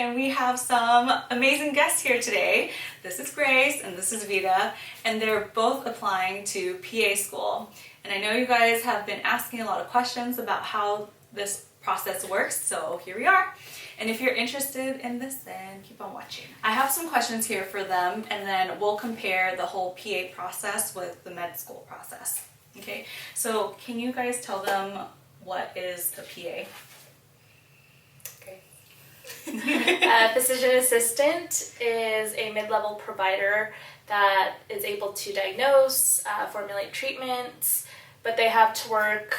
and we have some amazing guests here today. This is Grace and this is Vida, and they're both applying to PA school. And I know you guys have been asking a lot of questions about how this process works, so here we are. And if you're interested in this, then keep on watching. I have some questions here for them, and then we'll compare the whole PA process with the med school process. Okay, so can you guys tell them what is a PA? Physician assistant is a mid-level provider that is able to diagnose, formulate treatments, but they have to work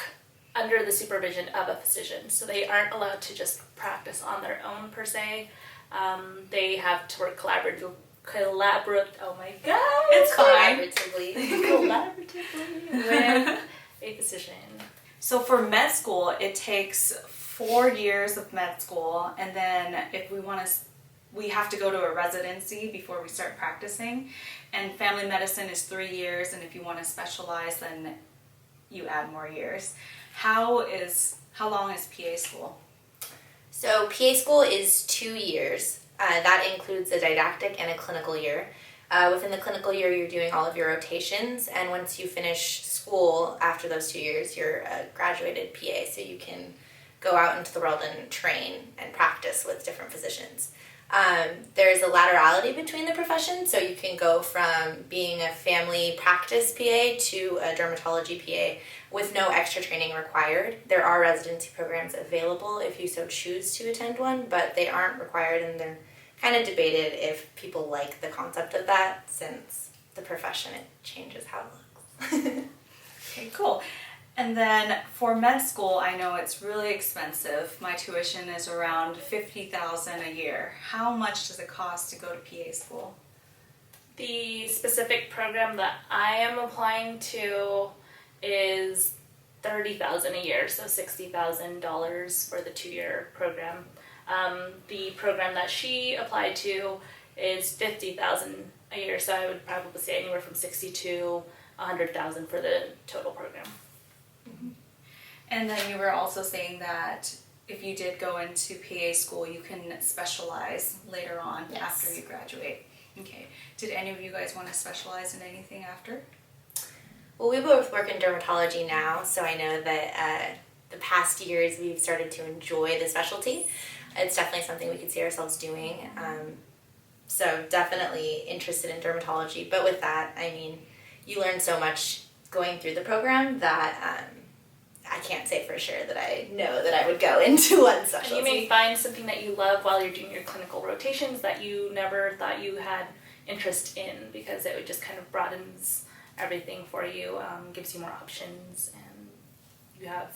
under the supervision of a physician. So they aren't allowed to just practice on their own per se. They have to work collaboratively with a physician. So for med school, it takes 4 years of med school, and then if we have to go to a residency before we start practicing. And family medicine is 3 years, and if you want to specialize, then you add more years. How long is PA school? So PA school is 2 years. That includes a didactic and a clinical year. Within the clinical year, you're doing all of your rotations, and once you finish school after those 2 years, you're a graduated PA, so you can go out into the world and train and practice with different physicians. There's a laterality between the professions, so you can go from being a family practice PA to a dermatology PA with no extra training required. There are residency programs available if you so choose to attend one, but they aren't required, and they're kind of debated if people like the concept of that, since the profession, it changes how it looks. Okay, cool. And then for med school, I know it's really expensive. My tuition is around $50,000 a year. How much does it cost to go to PA school? The specific program that I am applying to is $30,000 a year, so $60,000 for the 2-year program. The program that she applied to is $50,000 a year, so I would probably say anywhere from $60,000 to $100,000 for the total program. Mm-hmm. And then you were also saying that if you did go into PA school, you can specialize later on. Yes. After you graduate. Okay. Did any of you guys want to specialize in anything after? Well, we both work in dermatology now, so I know that the past years we've started to enjoy the specialty. It's definitely something we could see ourselves doing. So definitely interested in dermatology. But with that, I mean, you learn so much going through the program that I can't say for sure that I know that I would go into one specialty. And you may find something that you love while you're doing your clinical rotations that you never thought you had interest in, because it would just kind of broadens everything for you, gives you more options, and you have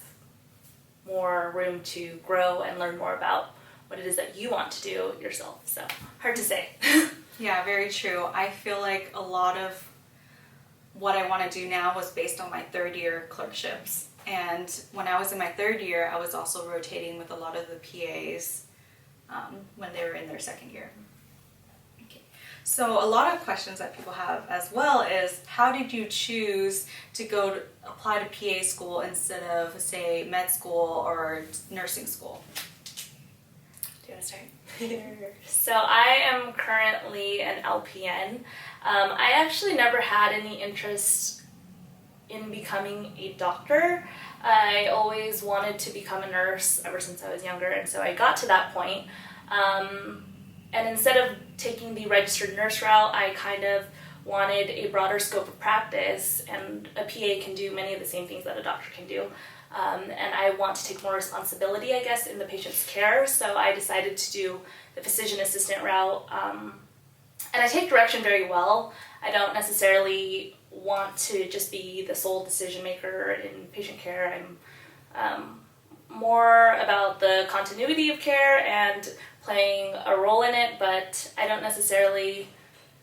more room to grow and learn more about what it is that you want to do yourself. So, hard to say. Yeah, very true. I feel like a lot of what I want to do now was based on my 3rd year clerkships. And when I was in my 3rd year, I was also rotating with a lot of the PAs when they were in their 2nd year. Okay. So a lot of questions that people have as well is, how did you choose to apply to PA school instead of, say, med school or nursing school? Do you want to start? So I am currently an LPN. I actually never had any interest in becoming a doctor. I always wanted to become a nurse ever since I was younger, and so I got to that point. And instead of taking the registered nurse route, I kind of wanted a broader scope of practice, and a PA can do many of the same things that a doctor can do. And I want to take more responsibility, I guess, in the patient's care, so I decided to do the physician assistant route. And I take direction very well. I don't necessarily want to just be the sole decision maker in patient care. I'm more about the continuity of care and playing a role in it, but I don't necessarily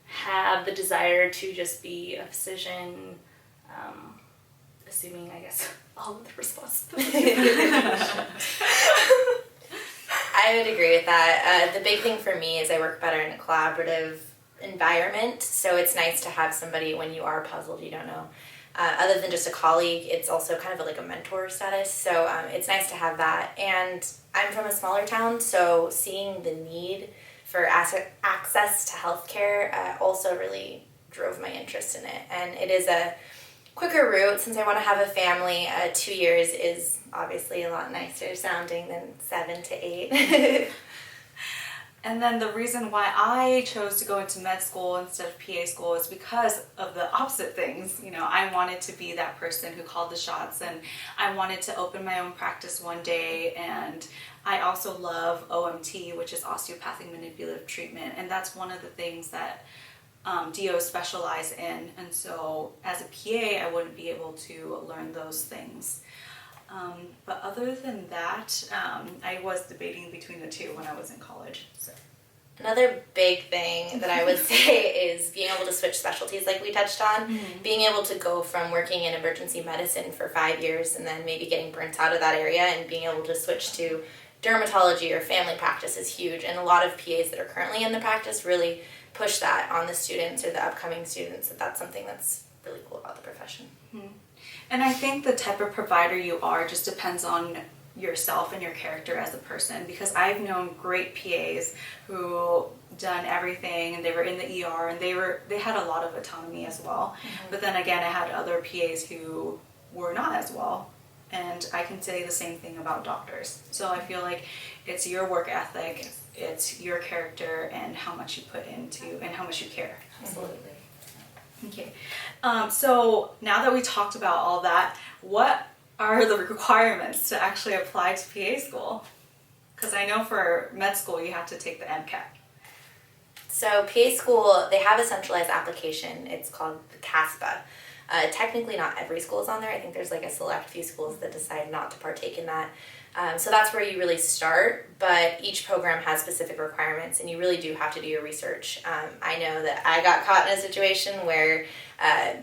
have the desire to just be a physician, assuming, I guess, all of the responsibility. I would agree with that. The big thing for me is I work better in a collaborative environment, so it's nice to have somebody when you are puzzled, you don't know Other than just a colleague, it's also kind of like a mentor status. So it's nice to have that. And I'm from a smaller town, so seeing the need for access to healthcare also really drove my interest in it. And it is a quicker route since I want to have a family. 2 years is obviously a lot nicer sounding than 7 to 8. And then the reason why I chose to go into med school instead of PA school is because of the opposite things. You know, I wanted to be that person who called the shots, and I wanted to open my own practice one day. And I also love OMT, which is osteopathic manipulative treatment, and that's one of the things that DOs specialize in. And so as a PA, I wouldn't be able to learn those things. But other than that, I was debating between the two when I was in college. So. Another big thing that I would say is being able to switch specialties like we touched on. Mm-hmm. Being able to go from working in emergency medicine for 5 years and then maybe getting burnt out of that area and being able to switch to dermatology or family practice is huge. And a lot of PAs that are currently in the practice really push that on the students or the upcoming students, that that's something that's really cool about the profession. Mm-hmm. And I think the type of provider you are just depends on yourself and your character as a person, because I've known great PAs who done everything and they were in the ER and they had a lot of autonomy as well. Mm-hmm. But then again, I had other PAs who were not as well. And I can say the same thing about doctors. So I feel like it's your work ethic, it's your character, and how much you put into and how much you care. Absolutely. Okay, so now that we talked about all that, what are the requirements to actually apply to PA school? Because I know for med school you have to take the MCAT. So PA school, they have a centralized application. It's called the CASPA. Technically not every school is on there. I think there's like a select few schools that decide not to partake in that. So that's where you really start, but each program has specific requirements and you really do have to do your research. I know that I got caught in a situation where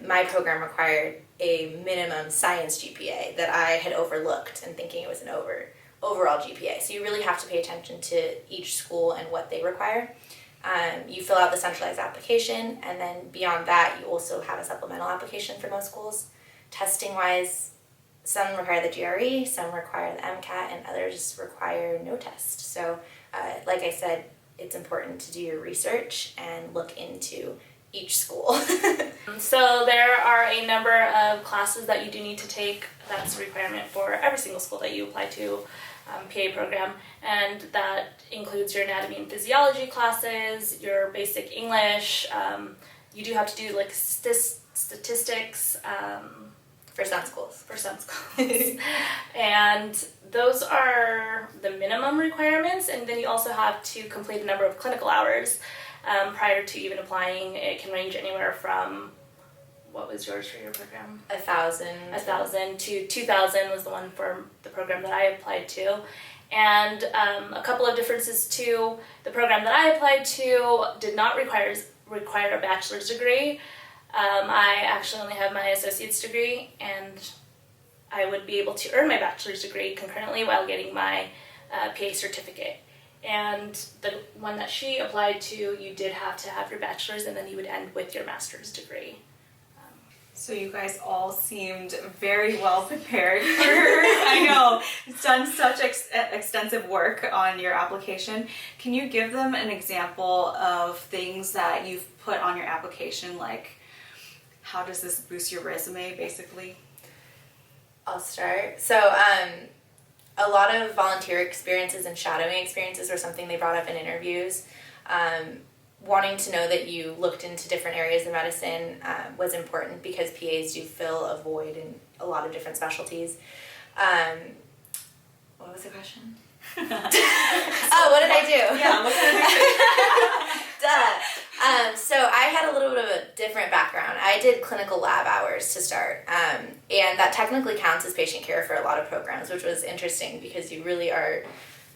my program required a minimum science GPA that I had overlooked and thinking it was an overall GPA. So you really have to pay attention to each school and what they require. You fill out the centralized application, and then beyond that you also have a supplemental application for most schools. Testing wise, some require the GRE, some require the MCAT, and others require no test. So like I said, it's important to do your research and look into each school. So there are a number of classes that you do need to take. That's a requirement for every single school that you apply to, PA program, and that includes your anatomy and physiology classes, your basic English. You do have to do like statistics. For some schools. And those are the minimum requirements, and then you also have to complete a number of clinical hours prior to even applying. It can range anywhere from, what was yours for your program? 1,000. 1,000 to 2,000 was the one for the program that I applied to. And a couple of differences too. The program that I applied to did not require a bachelor's degree. I actually only have my associate's degree, and I would be able to earn my bachelor's degree concurrently while getting my PA certificate. And the one that she applied to, you did have to have your bachelor's, and then you would end with your master's degree. So you guys all seemed very well prepared for I know, it's done such extensive work on your application. Can you give them an example of things that you've put on your application, like how does this boost your resume, basically? I'll start. So a lot of volunteer experiences and shadowing experiences were something they brought up in interviews. Wanting to know that you looked into different areas of medicine was important because PAs do fill a void in a lot of different specialties. What was the question? What did I do? Yeah, what kind of things? Duh. So I had a little bit of a different background. I did clinical lab hours to start, and that technically counts as patient care for a lot of programs, which was interesting because you really are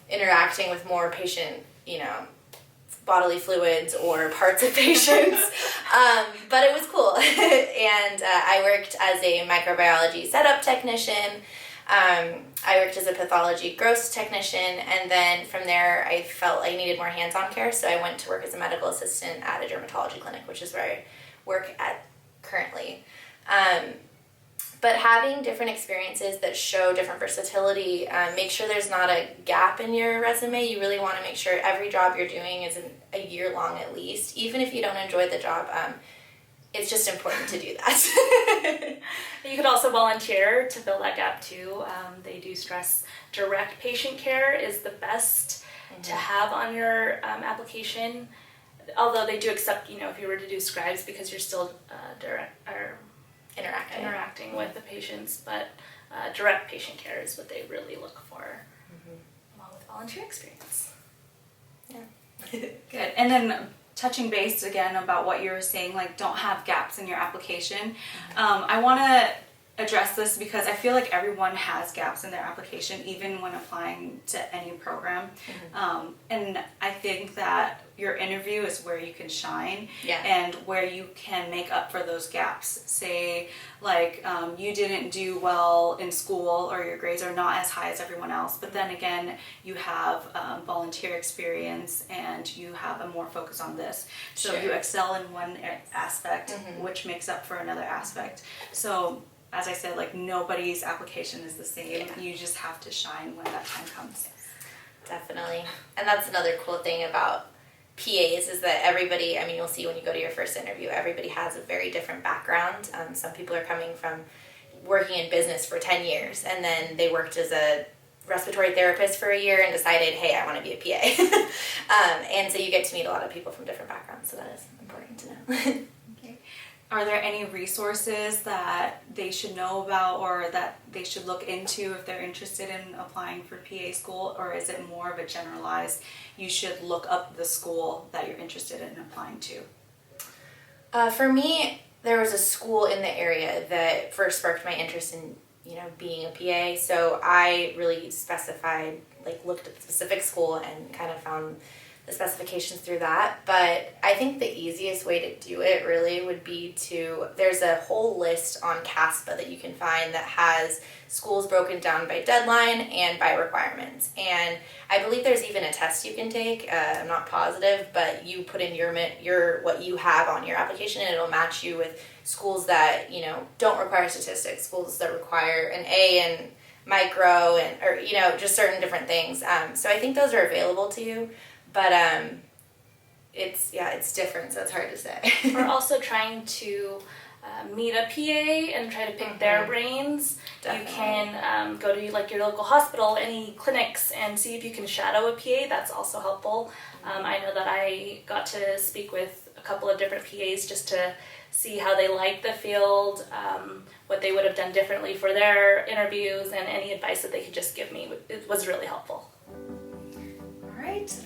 interacting with more patient, bodily fluids or parts of patients, but it was cool. And I worked as a microbiology setup technician. I worked as a pathology gross technician, and then from there I felt I needed more hands-on care, so I went to work as a medical assistant at a dermatology clinic, which is where I work at currently. But having different experiences that show different versatility, make sure there's not a gap in your resume. You really want to make sure every job you're doing is a year long at least. Even if you don't enjoy the job, it's just important to do that. You could also volunteer to fill that gap too. They do stress direct patient care is the best to have on your application. Although they do accept, if you were to do scribes because you're still interacting with the patients, but direct patient care is what they really look for, along with volunteer experience. Yeah. Good. And then touching base again about what you were saying, like don't have gaps in your application. I want to address this because I feel like everyone has gaps in their application, even when applying to any program. And I think that your interview is where you can shine and where you can make up for those gaps. Say like you didn't do well in school or your grades are not as high as everyone else, but then again you have volunteer experience and you have a more focus on this. So you excel in one aspect, which makes up for another aspect. So as I said, like nobody's application is the same. You just have to shine when that time comes. Definitely. And that's another cool thing about PAs is that everybody, you'll see when you go to your first interview, everybody has a very different background. Some people are coming from working in business for 10 years and then they worked as a respiratory therapist for a year and decided, hey, I want to be a PA. And so you get to meet a lot of people from different backgrounds, so that is important to know. Are there any resources that they should know about or that they should look into if they're interested in applying for PA school, or is it more of a generalized, you should look up the school that you're interested in applying to? For me, there was a school in the area that first sparked my interest in, being a PA, so I really specified, looked at the specific school and kind of found the specifications through that. But I think the easiest way to do it really would be there's a whole list on CASPA that you can find that has schools broken down by deadline and by requirements. And I believe there's even a test you can take. I'm not positive, but you put in your what you have on your application and it'll match you with schools that, don't require statistics, schools that require an A in micro or just certain different things. So I think those are available to you. But it's different, so it's hard to say. We're also trying to meet a PA and try to pick their brains. Definitely. You can go to your local hospital, any clinics, and see if you can shadow a PA. That's also helpful. I know that I got to speak with a couple of different PAs just to see how they like the field, what they would have done differently for their interviews, and any advice that they could just give me. It was really helpful.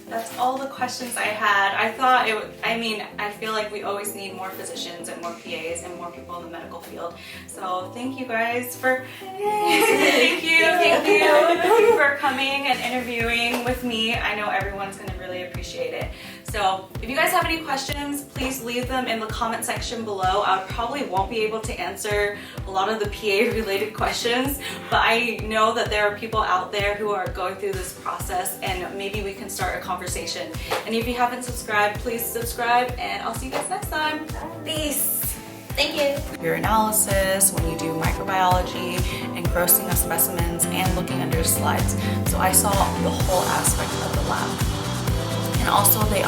That's all the questions I had. I feel like we always need more physicians and more PAs and more people in the medical field. So thank you guys for thank you for coming and interviewing with me. I know everyone's going to really appreciate it. So if you guys have any questions, please leave them in the comment section below. I probably won't be able to answer a lot of the PA related questions, but I know that there are people out there who are going through this process and maybe we can start a conversation. And if you haven't subscribed, please subscribe and I'll see you guys next time. Peace. Thank you. Your analysis, when you do microbiology and grossing of specimens and looking under slides. So I saw the whole aspect of the lab. And also they